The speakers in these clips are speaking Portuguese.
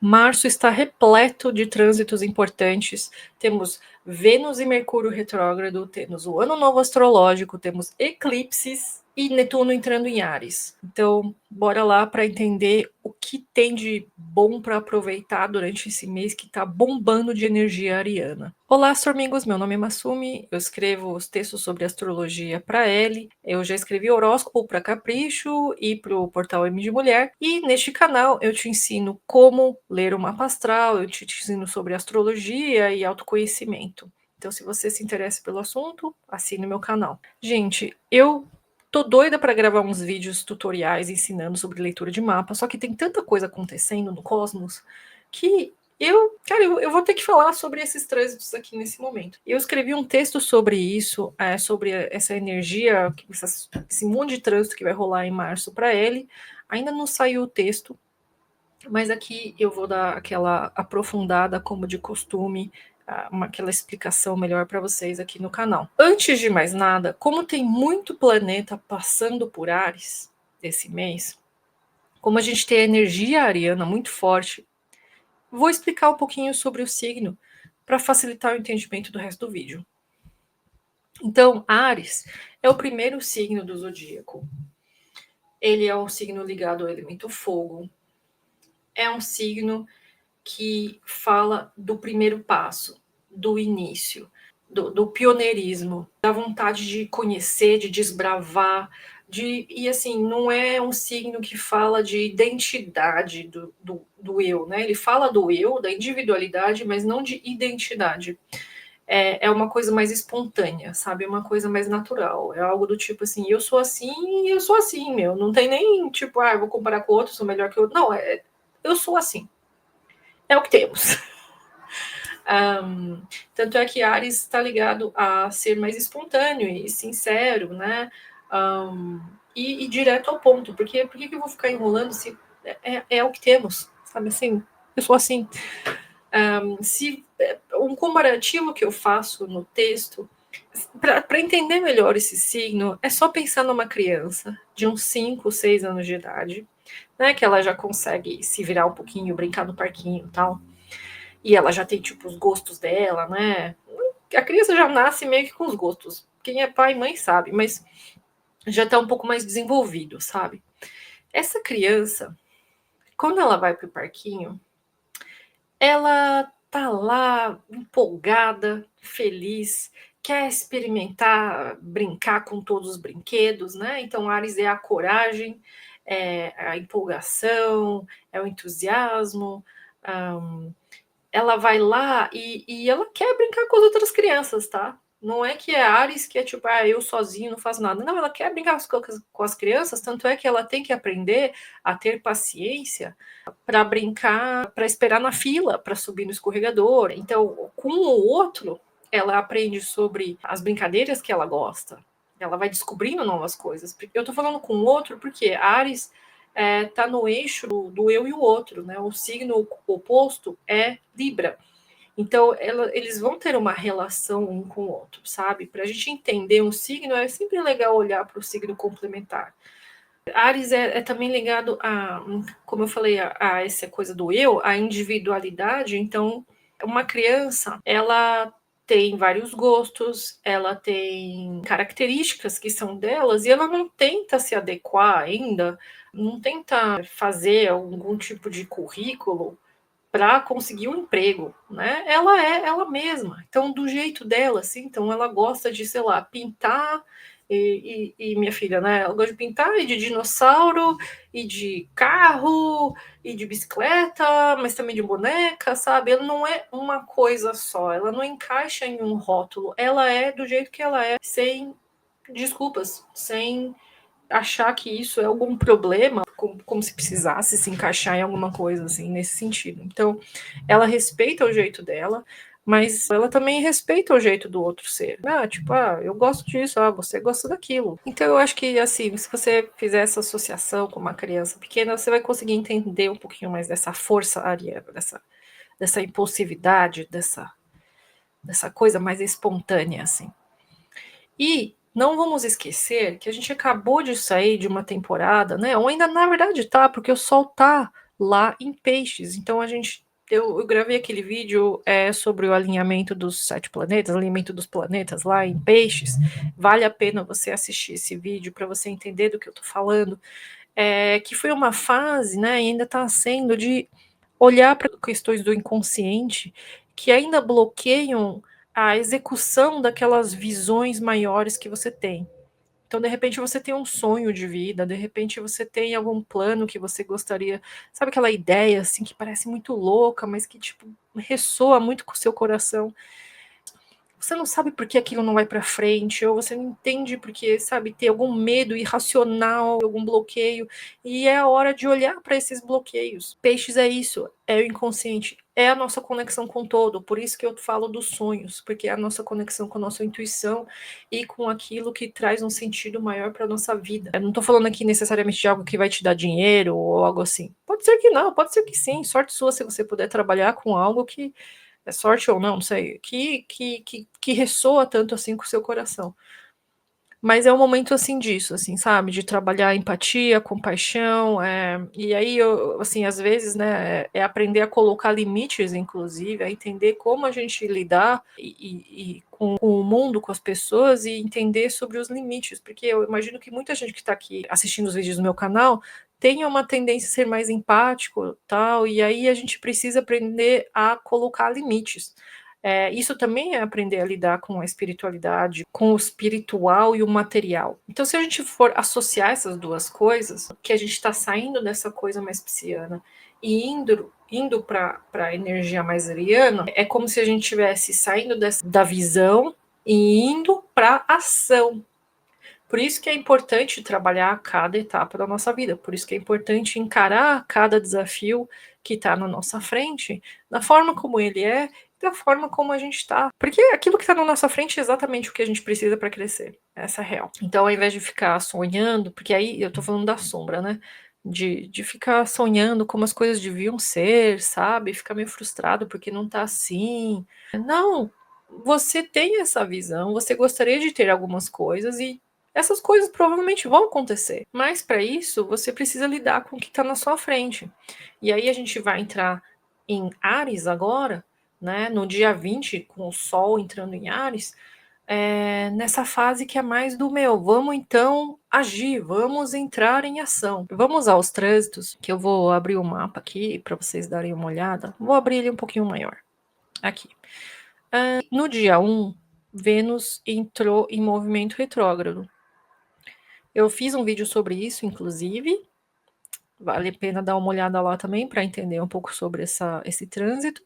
Março está repleto de trânsitos importantes. Temos Vênus e Mercúrio retrógrado, temos o Ano Novo Astrológico, temos eclipses e Netuno entrando em Áries. Então, bora lá para entender o que tem de bom para aproveitar durante esse mês que está bombando de energia ariana. Olá, Sormingos, meu nome é Masumi, eu escrevo os textos sobre astrologia para Elle, eu já escrevi horóscopo para Capricho e para o portal M de Mulher, e neste canal eu te ensino como ler o mapa astral, eu te ensino sobre astrologia e autoconhecimento. Então, se você se interessa pelo assunto, assine meu canal. Gente, eu tô doida para gravar uns vídeos tutoriais ensinando sobre leitura de mapa, só que tem tanta coisa acontecendo no cosmos que eu vou ter que falar sobre esses trânsitos aqui nesse momento. Eu escrevi um texto sobre isso, sobre essa energia, esse monte de trânsito que vai rolar em março para ele. Ainda não saiu o texto, mas aqui eu vou dar aquela aprofundada, como de costume, aquela explicação melhor para vocês aqui no canal. Antes de mais nada, como tem muito planeta passando por Áries esse mês, como a gente tem a energia ariana muito forte, vou explicar um pouquinho sobre o signo para facilitar o entendimento do resto do vídeo. Então, Áries é o primeiro signo do zodíaco. Ele é um signo ligado ao elemento fogo. É um signo que fala do primeiro passo, do início, do pioneirismo, da vontade de conhecer, de desbravar, e assim, não é um signo que fala de identidade do eu, né? Ele fala do eu, da individualidade, mas não de identidade. É uma coisa mais espontânea, sabe? É uma coisa mais natural. É algo do tipo assim, eu sou assim e eu sou assim, meu. Não tem nem tipo, eu vou comparar com outro, sou melhor que outro. Não, eu sou assim. É o que temos. Tanto é que Ares está ligado a ser mais espontâneo e sincero, né? E direto ao ponto. Porque por que eu vou ficar enrolando se é o que temos? Sabe assim? Eu sou assim. Um comparativo que eu faço no texto, para entender melhor esse signo, é só pensar numa criança de uns 5, 6 anos de idade, né? Que ela já consegue se virar um pouquinho, brincar no parquinho e tal. E ela já tem, tipo, os gostos dela, né? A criança já nasce meio que com os gostos. Quem é pai e mãe sabe, mas já tá um pouco mais desenvolvido, sabe? Essa criança, quando ela vai pro parquinho, ela tá lá empolgada, feliz, quer experimentar, brincar com todos os brinquedos, né? Então, Ares é a coragem, é a empolgação, é o entusiasmo. Ela vai lá e ela quer brincar com as outras crianças, tá? Não é que é Ares que é tipo, eu sozinho não faço nada. Não, ela quer brincar com as crianças, tanto é que ela tem que aprender a ter paciência para brincar, para esperar na fila, para subir no escorregador. Então, com o outro, ela aprende sobre as brincadeiras que ela gosta. Ela vai descobrindo novas coisas. Eu tô falando com o outro porque Ares tá no eixo do eu e o outro, né? O signo oposto é Libra. Então, eles vão ter uma relação um com o outro, sabe? Para a gente entender um signo, é sempre legal olhar para o signo complementar. Ares é também ligado a, como eu falei, a essa coisa do eu, a individualidade. Então, uma criança, ela tem vários gostos, ela tem características que são delas e ela não tenta se adequar ainda, não tenta fazer algum tipo de currículo para conseguir um emprego, né? Ela é ela mesma. Então, do jeito dela, assim, então ela gosta de, sei lá, pintar e minha filha, né? Ela gosta de pintar e de dinossauro e de carro e de bicicleta, mas também de boneca, sabe? Ela não é uma coisa só. Ela não encaixa em um rótulo. Ela é do jeito que ela é, sem desculpas, sem achar que isso é algum problema, como se precisasse se encaixar em alguma coisa assim nesse sentido. Então, ela respeita o jeito dela, mas ela também respeita o jeito do outro ser. Tipo, eu gosto disso, você gosta daquilo. Então, eu acho que, assim, se você fizer essa associação com uma criança pequena, você vai conseguir entender um pouquinho mais dessa força ariana, dessa impulsividade, dessa coisa mais espontânea, assim. E não vamos esquecer que a gente acabou de sair de uma temporada, né? Ou ainda na verdade tá, porque o Sol tá lá em Peixes. Então eu gravei aquele vídeo sobre o alinhamento dos 7 planetas, alinhamento dos planetas lá em Peixes. Vale a pena você assistir esse vídeo para você entender do que eu tô falando. Que foi uma fase, né, e ainda está sendo, de olhar para questões do inconsciente que ainda bloqueiam a execução daquelas visões maiores que você tem. Então, de repente, você tem um sonho de vida, de repente você tem algum plano que você gostaria, sabe aquela ideia assim que parece muito louca, mas que tipo ressoa muito com o seu coração. Você não sabe por que aquilo não vai para frente, ou você não entende porque, sabe, tem algum medo irracional, algum bloqueio, e é a hora de olhar para esses bloqueios. Peixes é isso, é o inconsciente, é a nossa conexão com o todo, por isso que eu falo dos sonhos, porque é a nossa conexão com a nossa intuição e com aquilo que traz um sentido maior para nossa vida. Eu não tô falando aqui necessariamente de algo que vai te dar dinheiro ou algo assim. Pode ser que não, pode ser que sim, sorte sua se você puder trabalhar com algo que é sorte ou não, não sei, que ressoa tanto assim com o seu coração. Mas é um momento assim disso, assim, sabe? De trabalhar empatia, compaixão, e aí eu, assim, às vezes, né, aprender a colocar limites, inclusive, a entender como a gente lidar e com o mundo, com as pessoas e entender sobre os limites, porque eu imagino que muita gente que está aqui assistindo os vídeos do meu canal tenha uma tendência a ser mais empático, tal, e aí a gente precisa aprender a colocar limites. Isso também é aprender a lidar com a espiritualidade, com o espiritual e o material. Então, se a gente for associar essas duas coisas, que a gente está saindo dessa coisa mais pisciana e indo para a energia mais ariana, é como se a gente estivesse saindo da visão e indo para a ação. Por isso que é importante trabalhar cada etapa da nossa vida, por isso que é importante encarar cada desafio que está na nossa frente, da forma como ele é, da forma como a gente está. Porque aquilo que está na nossa frente é exatamente o que a gente precisa para crescer. Essa é a real. Então, ao invés de ficar sonhando, porque aí eu tô falando da sombra, né? De ficar sonhando como as coisas deviam ser, sabe? Ficar meio frustrado porque não tá assim. Não, você tem essa visão, você gostaria de ter algumas coisas e essas coisas provavelmente vão acontecer. Mas para isso, você precisa lidar com o que está na sua frente. E aí a gente vai entrar em Áries agora, né? No dia 20, com o Sol entrando em Áries, nessa fase que é mais do meu, vamos então agir, vamos entrar em ação. Vamos usar os trânsitos, que eu vou abrir o mapa aqui para vocês darem uma olhada. Vou abrir ele um pouquinho maior. Aqui. No dia 1, Vênus entrou em movimento retrógrado. Eu fiz um vídeo sobre isso, inclusive. Vale a pena dar uma olhada lá também para entender um pouco sobre esse trânsito.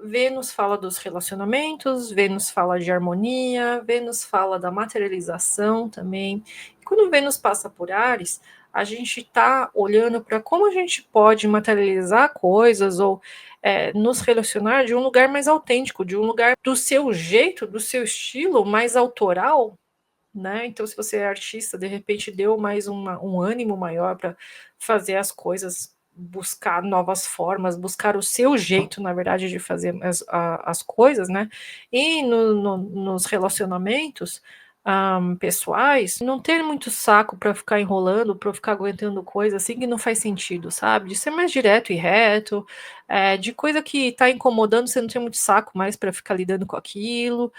Vênus fala dos relacionamentos, Vênus fala de harmonia, Vênus fala da materialização também. E quando Vênus passa por Áries, a gente está olhando para como a gente pode materializar coisas ou nos relacionar de um lugar mais autêntico, de um lugar do seu jeito, do seu estilo, mais autoral, né? Então, se você é artista, de repente deu mais um ânimo maior para fazer as coisas, buscar novas formas, buscar o seu jeito, na verdade, de fazer as coisas, né? E nos relacionamentos pessoais, não ter muito saco para ficar enrolando, para ficar aguentando coisa assim que não faz sentido, sabe? De ser mais direto e reto, de coisa que tá incomodando, você não tem muito saco mais para ficar lidando com aquilo.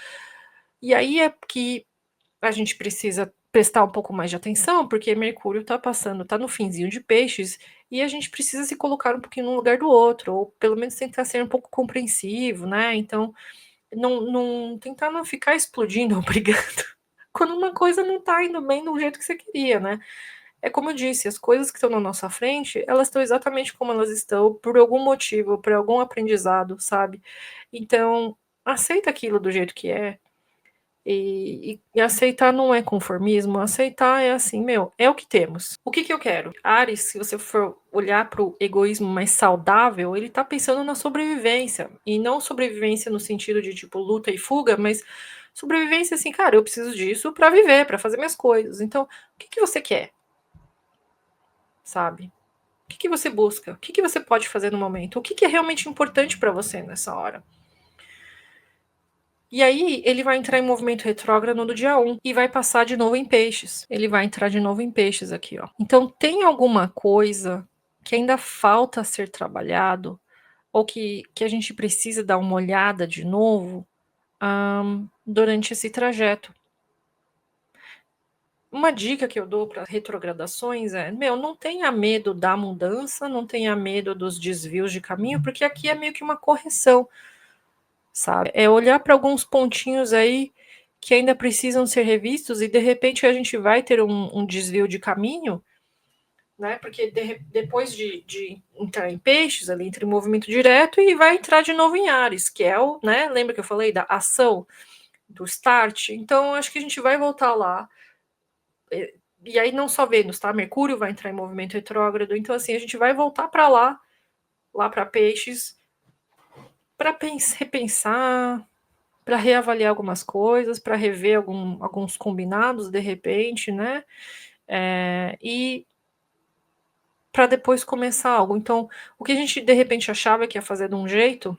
E aí é que a gente precisa prestar um pouco mais de atenção, porque Mercúrio está passando, está no finzinho de Peixes, e a gente precisa se colocar um pouquinho no lugar do outro, ou pelo menos tentar ser um pouco compreensivo, né? Então, tentar não ficar explodindo ou brigando quando uma coisa não está indo bem do jeito que você queria, né? É como eu disse, as coisas que estão na nossa frente, elas estão exatamente como elas estão, por algum motivo, por algum aprendizado, sabe? Então, aceita aquilo do jeito que é, e aceitar não é conformismo, aceitar é assim, meu, é o que temos. O que eu quero? Ares, se você for olhar para o egoísmo mais saudável, ele tá pensando na sobrevivência. E não sobrevivência no sentido de tipo luta e fuga, mas sobrevivência assim, cara, eu preciso disso para viver, para fazer minhas coisas. Então, o que você quer? Sabe? O que você busca? O que você pode fazer no momento? O que é realmente importante para você nessa hora? E aí ele vai entrar em movimento retrógrado no dia 1 e vai passar de novo em Peixes. Ele vai entrar de novo em Peixes aqui, ó. Então tem alguma coisa que ainda falta ser trabalhado, ou que a gente precisa dar uma olhada de novo, durante esse trajeto. Uma dica que eu dou para retrogradações é: meu, não tenha medo da mudança, não tenha medo dos desvios de caminho, porque aqui é meio que uma correção, sabe? É olhar para alguns pontinhos aí que ainda precisam ser revistos e de repente a gente vai ter um desvio de caminho, né? Porque depois de entrar em peixes, ali entra em movimento direto e vai entrar de novo em Áries, que é o, né? Lembra que eu falei da ação, do start? Então acho que a gente vai voltar lá. E aí não só Vênus, tá? Mercúrio vai entrar em movimento retrógrado, então assim, a gente vai voltar para lá para peixes, para repensar, para reavaliar algumas coisas, para rever alguns combinados de repente, né? E para depois começar algo. Então, o que a gente de repente achava que ia fazer de um jeito,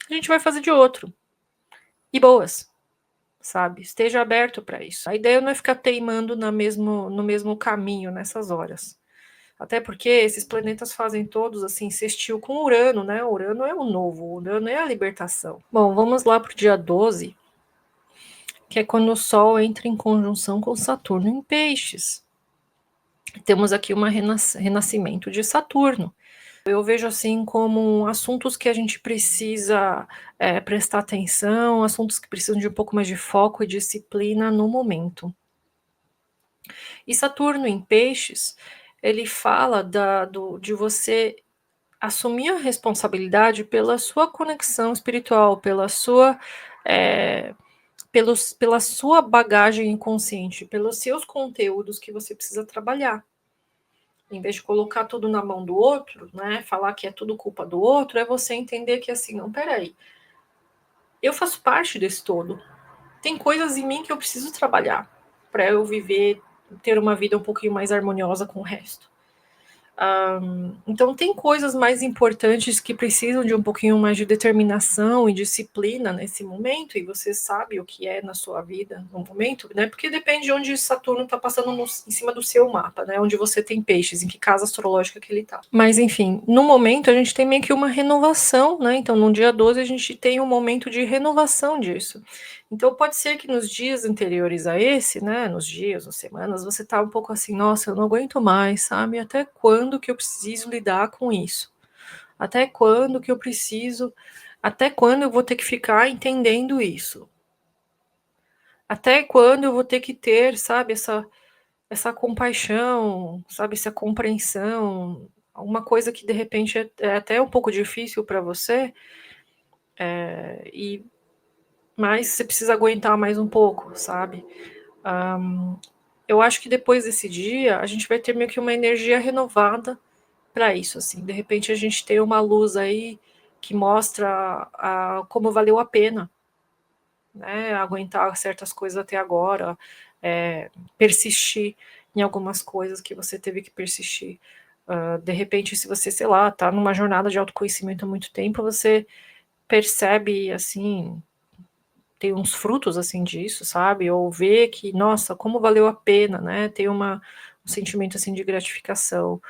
a gente vai fazer de outro. E boas, sabe? Esteja aberto para isso. A ideia não é ficar teimando no mesmo caminho nessas horas. Até porque esses planetas fazem todos assim, sextil com Urano, né? Urano é o novo, Urano é a libertação. Bom, vamos lá para o dia 12, que é quando o Sol entra em conjunção com Saturno em Peixes. Temos aqui um renascimento de Saturno. Eu vejo assim como assuntos que a gente precisa prestar atenção, assuntos que precisam de um pouco mais de foco e disciplina no momento. E Saturno em Peixes, ele fala de você assumir a responsabilidade pela sua conexão espiritual, pela sua bagagem inconsciente, pelos seus conteúdos que você precisa trabalhar. Em vez de colocar tudo na mão do outro, né, falar que é tudo culpa do outro, é você entender que assim, não, peraí, eu faço parte desse todo. Tem coisas em mim que eu preciso trabalhar para eu viver, ter uma vida um pouquinho mais harmoniosa com o resto. Então tem coisas mais importantes que precisam de um pouquinho mais de determinação e disciplina nesse momento, e você sabe o que é na sua vida no momento, né? Porque depende de onde Saturno está passando em cima do seu mapa, né? Onde você tem peixes, em que casa astrológica que ele está. Mas enfim, no momento a gente tem meio que uma renovação, né? Então no dia 12 a gente tem um momento de renovação disso. Então pode ser que nos dias anteriores a esse, né, nos dias ou semanas, você tá um pouco assim, nossa, eu não aguento mais, sabe? Até quando que eu preciso lidar com isso? Até quando que eu preciso, até quando eu vou ter que ficar entendendo isso? Até quando eu vou ter que ter, sabe, essa compaixão, sabe, essa compreensão, alguma coisa que de repente é até um pouco difícil para você, e mas você precisa aguentar mais um pouco, sabe? Eu acho que depois desse dia a gente vai ter meio que uma energia renovada para isso, assim. De repente a gente tem uma luz aí que mostra como valeu a pena, né? Aguentar certas coisas até agora, persistir em algumas coisas que você teve que persistir. De repente, se você, sei lá, tá numa jornada de autoconhecimento há muito tempo, você percebe, assim, tem uns frutos assim disso, sabe? Ou ver que, nossa, como valeu a pena, né? Tem um sentimento assim de gratificação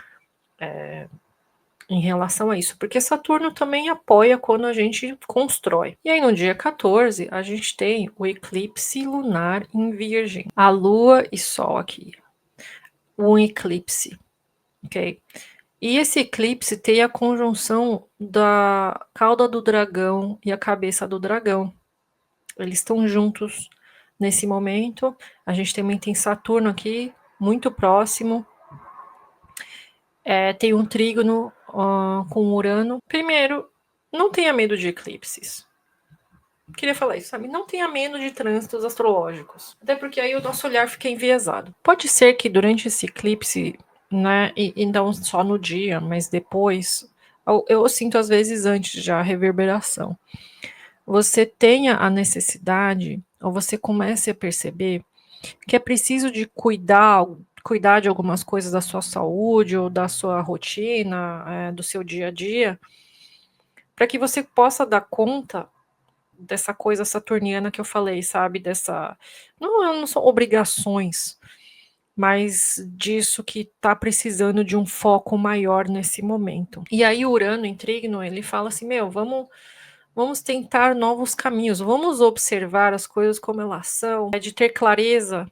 em relação a isso, porque Saturno também apoia quando a gente constrói. E aí no dia 14, a gente tem o eclipse lunar em Virgem. A Lua e Sol aqui. Um eclipse, ok? E esse eclipse tem a conjunção da cauda do dragão e a cabeça do dragão. Eles estão juntos nesse momento. A gente também tem Saturno aqui, muito próximo. Tem um trígono com Urano. Primeiro, não tenha medo de eclipses. Queria falar isso, sabe? Não tenha medo de trânsitos astrológicos. Até porque aí o nosso olhar fica enviesado. Pode ser que durante esse eclipse, né, e não só no dia, mas depois, eu sinto às vezes antes já a reverberação. Você tenha a necessidade, ou você comece a perceber que é preciso de cuidar de algumas coisas da sua saúde ou da sua rotina, do seu dia a dia, para que você possa dar conta dessa coisa saturniana que eu falei, sabe? Não são obrigações, mas disso que está precisando de um foco maior nesse momento. E aí o Urano em Trígono, ele fala assim, vamos tentar novos caminhos, vamos observar as coisas como elas são, de ter clareza,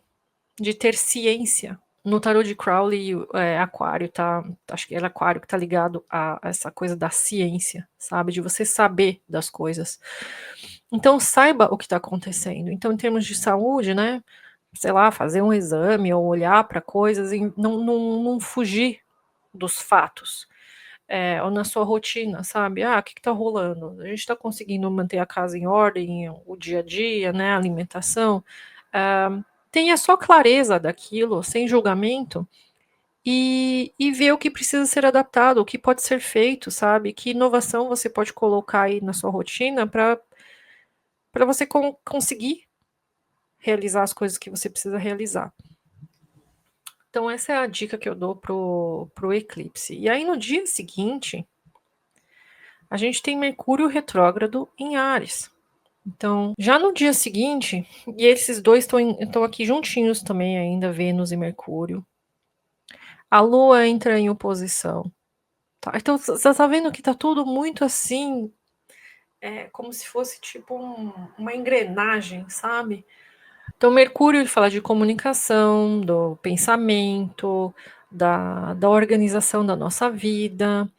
de ter ciência. No tarot de Crowley, Aquário, tá? Acho que é Aquário que tá ligado a essa coisa da ciência, sabe? De você saber das coisas. Então, saiba o que está acontecendo. Então, em termos de saúde, né? Sei lá, fazer um exame ou olhar para coisas e não fugir dos fatos. Ou na sua rotina, sabe? O que está rolando? A gente está conseguindo manter a casa em ordem, o dia a dia, né? A alimentação. Tenha só clareza daquilo, sem julgamento, e ver o que precisa ser adaptado, o que pode ser feito, sabe? Que inovação você pode colocar aí na sua rotina para você conseguir realizar as coisas que você precisa realizar. Então, essa é a dica que eu dou pro eclipse. E aí, no dia seguinte, a gente tem Mercúrio retrógrado em Áries. Então, já no dia seguinte, e esses dois estão aqui juntinhos também ainda, Vênus e Mercúrio, a Lua entra em oposição. Tá? Então, você tá vendo que tá tudo muito assim, como se fosse tipo uma engrenagem, sabe? Então, Mercúrio ele fala de comunicação, do pensamento, da organização da nossa vida.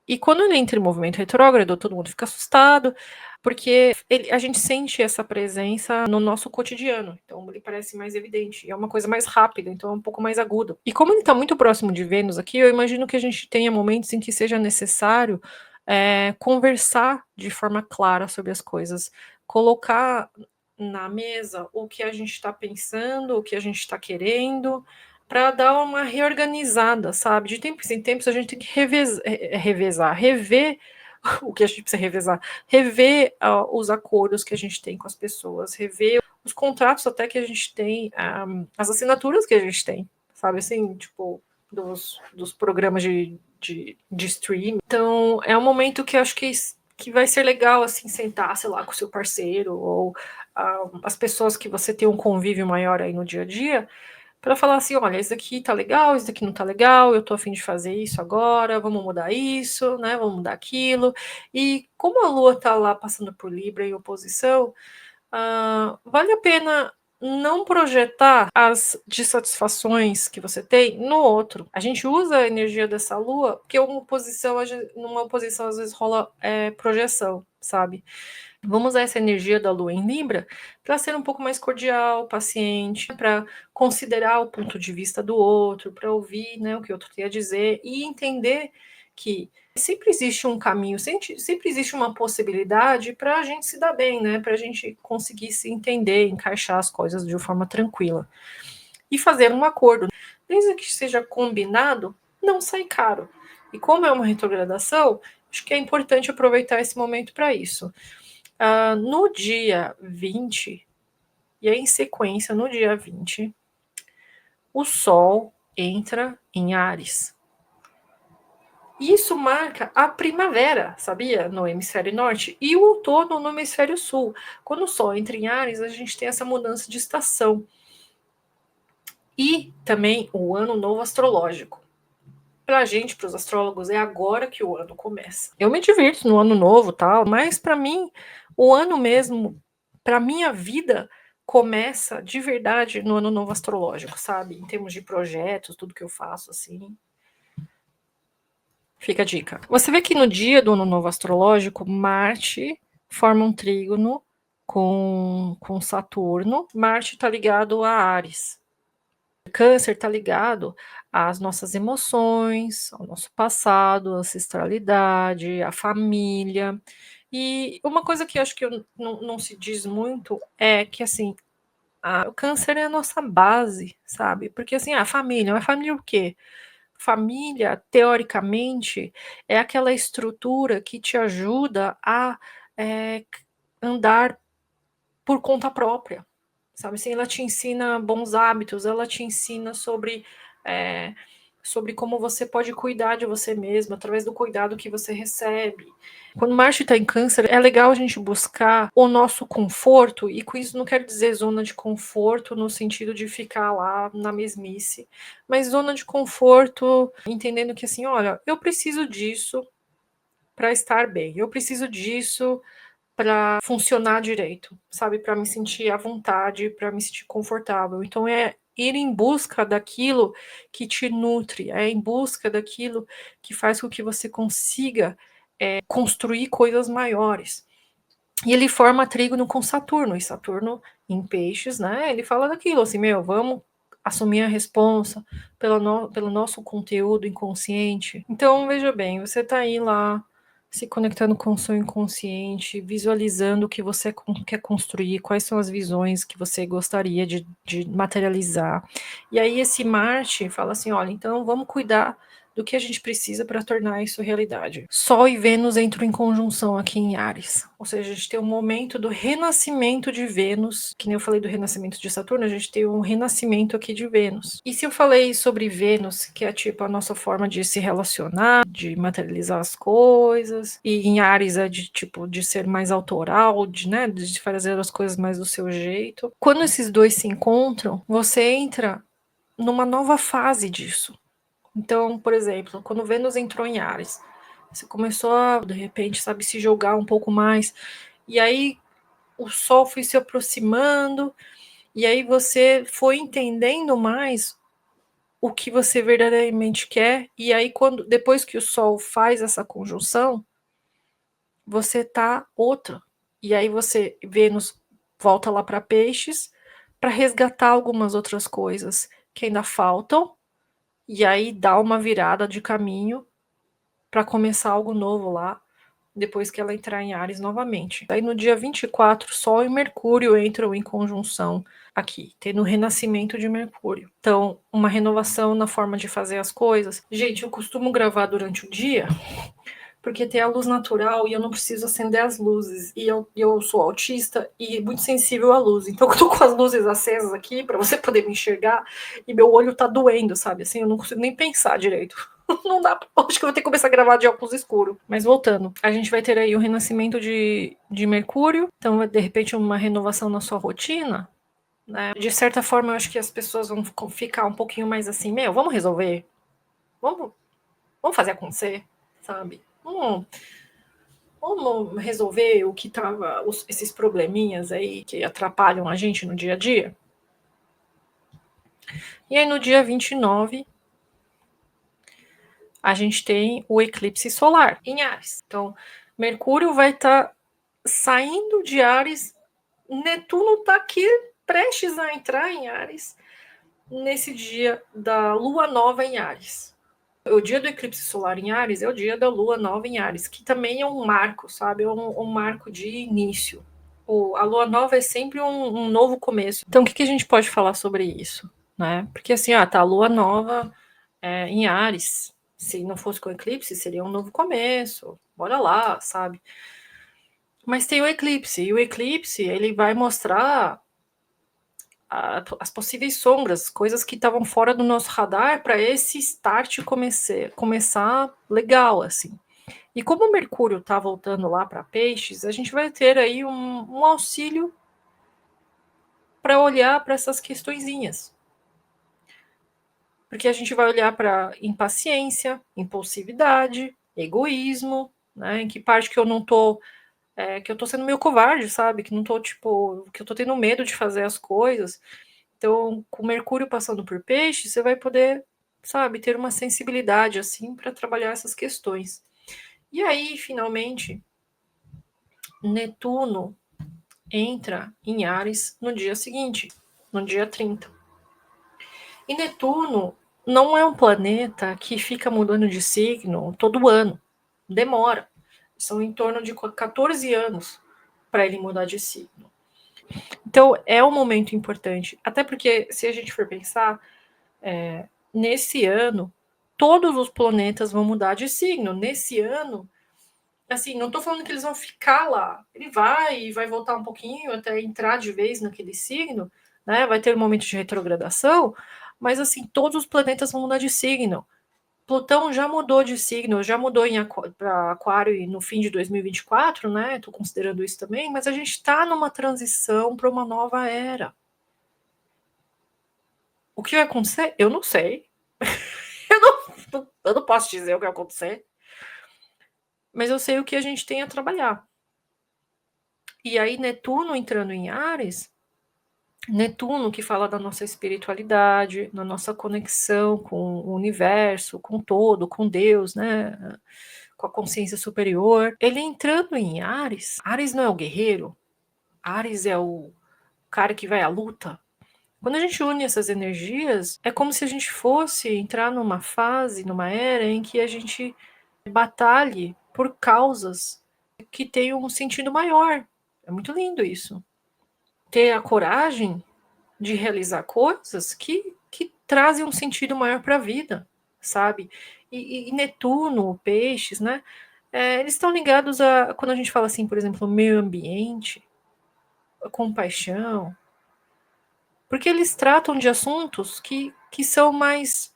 E quando ele entra em movimento retrógrado, todo mundo fica assustado, porque a gente sente essa presença no nosso cotidiano. Então, ele parece mais evidente. É uma coisa mais rápida, então é um pouco mais agudo. E como ele está muito próximo de Vênus aqui, eu imagino que a gente tenha momentos em que seja necessário conversar de forma clara sobre as coisas, colocar na mesa o que a gente está pensando, o que a gente está querendo, para dar uma reorganizada, sabe? De tempos em tempos a gente tem que rever o que a gente precisa revezar, rever os acordos que a gente tem com as pessoas, rever os contratos até que a gente tem, as assinaturas que a gente tem, sabe? Assim, tipo, dos programas de stream. Então, é um momento que eu acho que vai ser legal, assim, sentar, sei lá, com o seu parceiro ou as pessoas que você tem um convívio maior aí no dia a dia, para falar assim, olha, isso daqui tá legal, isso daqui não tá legal, eu tô a fim de fazer isso agora, vamos mudar isso, né, vamos mudar aquilo. E como a Lua tá lá passando por Libra em oposição, vale a pena não projetar as dissatisfações que você tem no outro. A gente usa a energia dessa Lua porque numa oposição às vezes rola projeção, sabe? Vamos usar essa energia da Lua em Libra para ser um pouco mais cordial, paciente, para considerar o ponto de vista do outro, para ouvir, né, o que o outro tem a dizer e entender que sempre existe um caminho, sempre existe uma possibilidade para a gente se dar bem, né, para a gente conseguir se entender, encaixar as coisas de uma forma tranquila e fazer um acordo. Desde que seja combinado, não sai caro. E como é uma retrogradação, acho que é importante aproveitar esse momento para isso. No dia 20, e aí em sequência, no dia 20, o Sol entra em Áries. Isso marca a primavera, sabia? No hemisfério norte, e o outono no hemisfério sul. Quando o Sol entra em Áries, a gente tem essa mudança de estação. E também o ano novo astrológico. Pra gente, para os astrólogos, é agora que o ano começa. Eu me divirto no ano novo, tal, mas para mim, o ano mesmo, para minha vida, começa de verdade no ano novo astrológico, sabe? Em termos de projetos, tudo que eu faço, assim. Fica a dica. Você vê que no dia do ano novo astrológico, Marte forma um trígono com Saturno. Marte está ligado a Áries. Câncer está ligado às nossas emoções, ao nosso passado, à ancestralidade, à família. E uma coisa que eu acho que não se diz muito é que, assim, o câncer é a nossa base, sabe? Porque, assim, a família, mas família o quê? Família, teoricamente, é aquela estrutura que te ajuda a é, andar por conta própria, sabe? Assim, ela te ensina bons hábitos, ela te ensina sobre sobre como você pode cuidar de você mesmo através do cuidado que você recebe. Quando Marte está em Câncer, é legal a gente buscar o nosso conforto, e com isso não quero dizer zona de conforto no sentido de ficar lá na mesmice, mas zona de conforto entendendo que assim, olha, eu preciso disso para estar bem, eu preciso disso para funcionar direito, sabe? Para me sentir à vontade, para me sentir confortável. Então é ir em busca daquilo que te nutre, é em busca daquilo que faz com que você consiga construir coisas maiores. E ele forma trígono com Saturno, e Saturno em peixes, né? Ele fala daquilo, assim, meu, vamos assumir a responsa pelo nosso conteúdo inconsciente. Então, veja bem, você tá aí lá se conectando com o seu inconsciente, visualizando o que você quer construir, quais são as visões que você gostaria de materializar. E aí esse Marte fala assim, olha, então vamos cuidar do que a gente precisa para tornar isso realidade. Sol e Vênus entram em conjunção aqui em Áries, ou seja, a gente tem um momento do renascimento de Vênus, que nem eu falei do renascimento de Saturno, a gente tem um renascimento aqui de Vênus. E se eu falei sobre Vênus, que é tipo a nossa forma de se relacionar, de materializar as coisas, e em Áries é de tipo de ser mais autoral, de fazer as coisas mais do seu jeito. Quando esses dois se encontram, você entra numa nova fase disso. Então, por exemplo, quando Vênus entrou em Áries, você começou a, de repente, sabe, se jogar um pouco mais, e aí o Sol foi se aproximando, e aí você foi entendendo mais o que você verdadeiramente quer, e aí depois que o Sol faz essa conjunção, você tá outra. E aí Vênus volta lá para Peixes para resgatar algumas outras coisas que ainda faltam, e aí dá uma virada de caminho para começar algo novo lá, depois que ela entrar em Áries novamente. Aí no dia 24, Sol e Mercúrio entram em conjunção aqui, tendo o renascimento de Mercúrio. Então, uma renovação na forma de fazer as coisas. Gente, eu costumo gravar durante o dia, porque tem a luz natural e eu não preciso acender as luzes. E eu sou autista e muito sensível à luz. Então eu tô com as luzes acesas aqui para você poder me enxergar e meu olho tá doendo, sabe? Assim, eu não consigo nem pensar direito. Não dá, acho que eu vou ter que começar a gravar de óculos escuro. Mas voltando, a gente vai ter aí o renascimento de Mercúrio, então de repente uma renovação na sua rotina, né? De certa forma, eu acho que as pessoas vão ficar um pouquinho mais assim, meu, vamos resolver? Vamos, vamos fazer acontecer, sabe? Vamos resolver o que tava, esses probleminhas aí que atrapalham a gente no dia a dia? E aí no dia 29, a gente tem o eclipse solar em Áries. Então, Mercúrio vai estar saindo de Áries, Netuno está aqui prestes a entrar em Áries, nesse dia da lua nova em Áries. O dia do eclipse solar em Áries é o dia da lua nova em Áries, que também é um marco, sabe? É um marco de início. A lua nova é sempre um novo começo. Então, o que a gente pode falar sobre isso? Né? Porque assim, tá a lua nova em Áries. Se não fosse com o eclipse, seria um novo começo. Bora lá, sabe? Mas tem o eclipse, e o eclipse ele vai mostrar as possíveis sombras, coisas que estavam fora do nosso radar para esse start começar legal, assim. E como o Mercúrio está voltando lá para Peixes, a gente vai ter aí um auxílio para olhar para essas questõezinhas. Porque a gente vai olhar para impaciência, impulsividade, egoísmo, né? Em que parte que eu não tô que eu tô sendo meio covarde, sabe? Que não tô, tipo, que eu tô tendo medo de fazer as coisas. Então, com Mercúrio passando por peixe, você vai poder, sabe, ter uma sensibilidade, assim, para trabalhar essas questões. E aí, finalmente, Netuno entra em Áries no dia seguinte, no dia 30. E Netuno não é um planeta que fica mudando de signo todo ano. Demora. São em torno de 14 anos para ele mudar de signo. Então, é um momento importante. Até porque, se a gente for pensar, nesse ano, todos os planetas vão mudar de signo. Nesse ano, assim, não estou falando que eles vão ficar lá. Ele vai voltar um pouquinho até entrar de vez naquele signo, né? Vai ter um momento de retrogradação, mas assim, todos os planetas vão mudar de signo. Plutão já mudou de signo, já mudou para Aquário no fim de 2024, né? Estou considerando isso também, mas a gente está numa transição para uma nova era. O que vai acontecer? Eu não sei. Eu não posso dizer o que vai acontecer. Mas eu sei o que a gente tem a trabalhar. E aí, Netuno entrando em Áries, Netuno que fala da nossa espiritualidade, da nossa conexão com o universo, com todo, com Deus, né? Com a consciência superior. Ele entrando em Áries, Áries não é o guerreiro, Áries é o cara que vai à luta. Quando a gente une essas energias, é como se a gente fosse entrar numa fase, numa era em que a gente batalhe por causas que tenham um sentido maior. É muito lindo isso. Ter a coragem de realizar coisas que trazem um sentido maior para a vida, sabe? E Netuno, peixes, né? Eles estão ligados a, quando a gente fala assim, por exemplo, meio ambiente, a compaixão, porque eles tratam de assuntos que são mais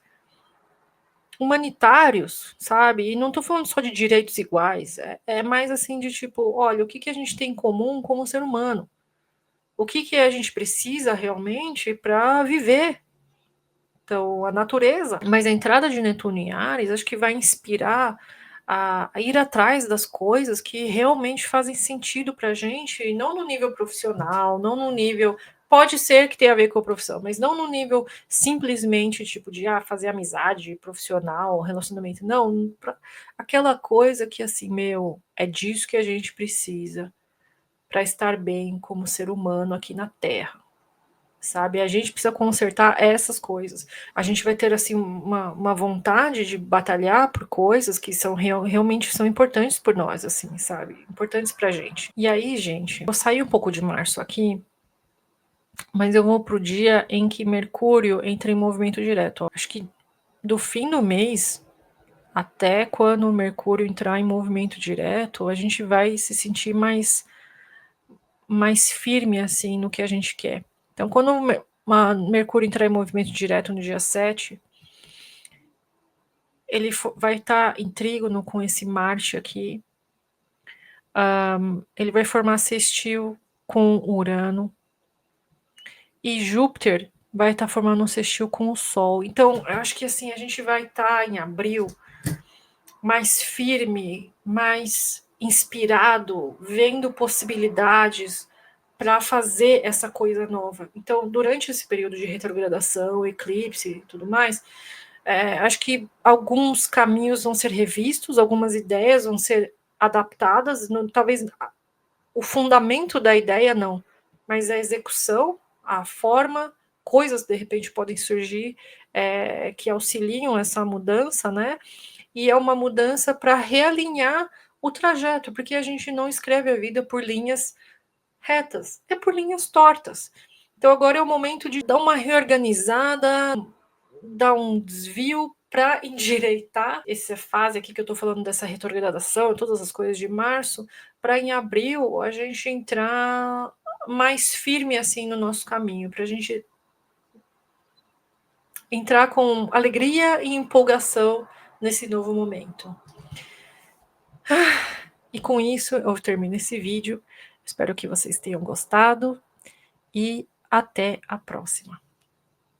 humanitários, sabe? E não estou falando só de direitos iguais, é mais assim de tipo, olha, o que a gente tem em comum como ser humano? O que a gente precisa realmente para viver? Então, a natureza. Mas a entrada de Netuno em Áries, acho que vai inspirar a ir atrás das coisas que realmente fazem sentido para a gente, e não no nível profissional, não no nível. Pode ser que tenha a ver com a profissão, mas não no nível simplesmente tipo de fazer amizade profissional, relacionamento. Não, aquela coisa que assim, meu, é disso que a gente precisa para estar bem como ser humano aqui na Terra, sabe? A gente precisa consertar essas coisas. A gente vai ter assim uma vontade de batalhar por coisas que são realmente são importantes por nós, assim, sabe? Importantes pra gente. E aí, gente, eu saí um pouco de março aqui, mas eu vou pro dia em que Mercúrio entra em movimento direto. Ó. Acho que do fim do mês até quando o Mercúrio entrar em movimento direto, a gente vai se sentir mais firme assim no que a gente quer. Então, quando Mercúrio entrar em movimento direto no dia 7, ele vai estar em trígono com esse Marte aqui. Ele vai formar sextil com Urano. E Júpiter vai estar formando um sextil com o Sol. Então, eu acho que assim, a gente vai estar em abril mais firme, mais inspirado, vendo possibilidades para fazer essa coisa nova. Então, durante esse período de retrogradação, eclipse e tudo mais, acho que alguns caminhos vão ser revistos, algumas ideias vão ser adaptadas, talvez o fundamento da ideia não, mas a execução, a forma, coisas de repente podem surgir que auxiliam essa mudança, né? E é uma mudança para realinhar o trajeto, porque a gente não escreve a vida por linhas retas, é por linhas tortas. Então agora é o momento de dar uma reorganizada, dar um desvio para endireitar essa fase aqui que eu estou falando dessa retrogradação, todas as coisas de março, para em abril a gente entrar mais firme assim no nosso caminho, para a gente entrar com alegria e empolgação nesse novo momento. E com isso eu termino esse vídeo. Espero que vocês tenham gostado e até a próxima.